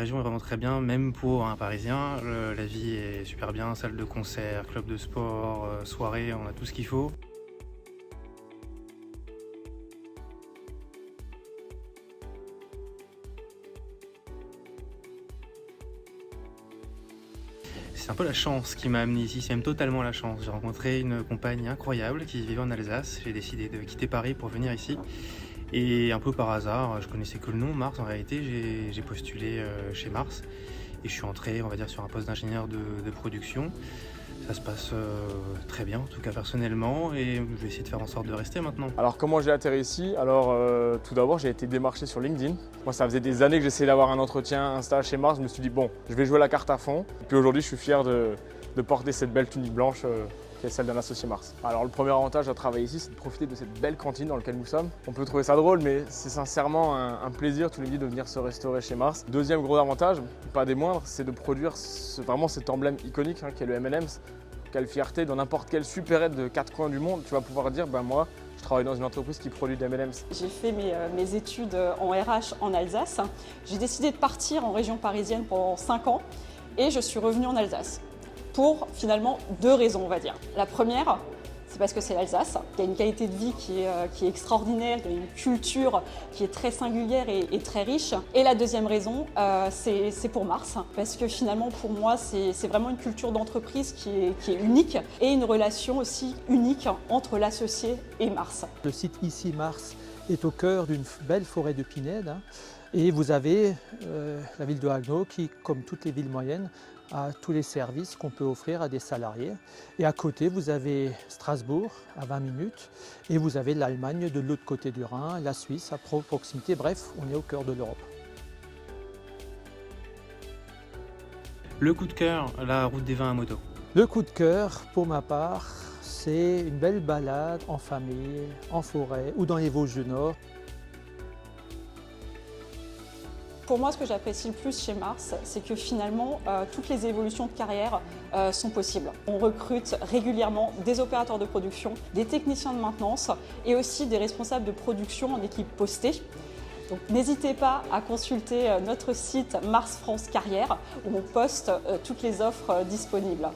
région est vraiment très bien, même pour un Parisien. La vie est super bien, salle de concert, club de sport, soirée, on a tout ce qu'il faut. C'est un peu la chance qui m'a amené ici, c'est même totalement la chance. J'ai rencontré une compagne incroyable qui vivait en Alsace. J'ai décidé de quitter Paris pour venir ici. Et un peu par hasard, je connaissais que le nom, Mars en réalité, j'ai postulé chez Mars. Et je suis entré, on va dire, sur un poste d'ingénieur de production. Ça se passe très bien, en tout cas personnellement, et je vais essayer de faire en sorte de rester maintenant. Alors comment j'ai atterri ici? Alors tout d'abord j'ai été démarché sur LinkedIn. Moi ça faisait des années que j'essayais d'avoir un entretien, un stage chez Mars. Je me suis dit bon, je vais jouer la carte à fond. Et puis aujourd'hui je suis fier de porter cette belle tunique blanche qui est celle d'un associé Mars. Alors le premier avantage à travailler ici, c'est de profiter de cette belle cantine dans laquelle nous sommes. On peut trouver ça drôle, mais c'est sincèrement un plaisir tous les midis de venir se restaurer chez Mars. Deuxième gros avantage, pas des moindres, c'est de produire vraiment cet emblème iconique qui est le M&M's. Quelle fierté, dans n'importe quelle supérette de 4 coins du monde, tu vas pouvoir dire, ben moi, je travaille dans une entreprise qui produit des M&M's. J'ai fait mes études en RH en Alsace. J'ai décidé de partir en région parisienne pendant 5 ans et je suis revenue en Alsace pour finalement 2 raisons, on va dire. La première, c'est parce que c'est l'Alsace. Il y a une qualité de vie qui est extraordinaire, il y a une culture qui est très singulière et très riche. Et la deuxième raison, c'est pour Mars, parce que finalement pour moi c'est vraiment une culture d'entreprise qui est unique et une relation aussi unique entre l'associé et Mars. Le site ici, Mars, est au cœur d'une belle forêt de pinèdes. Et vous avez la ville de Haguenau qui, comme toutes les villes moyennes, a tous les services qu'on peut offrir à des salariés. Et à côté, vous avez Strasbourg, à 20 minutes, et vous avez l'Allemagne de l'autre côté du Rhin, la Suisse à proximité. Bref, on est au cœur de l'Europe. Le coup de cœur, la route des vins à moto. Le coup de cœur, pour ma part, c'est une belle balade en famille, en forêt ou dans les Vosges du Nord. Pour moi, ce que j'apprécie le plus chez Mars, c'est que finalement, toutes les évolutions de carrière sont possibles. On recrute régulièrement des opérateurs de production, des techniciens de maintenance et aussi des responsables de production en équipe postée. Donc n'hésitez pas à consulter notre site Mars France Carrière où on poste toutes les offres disponibles.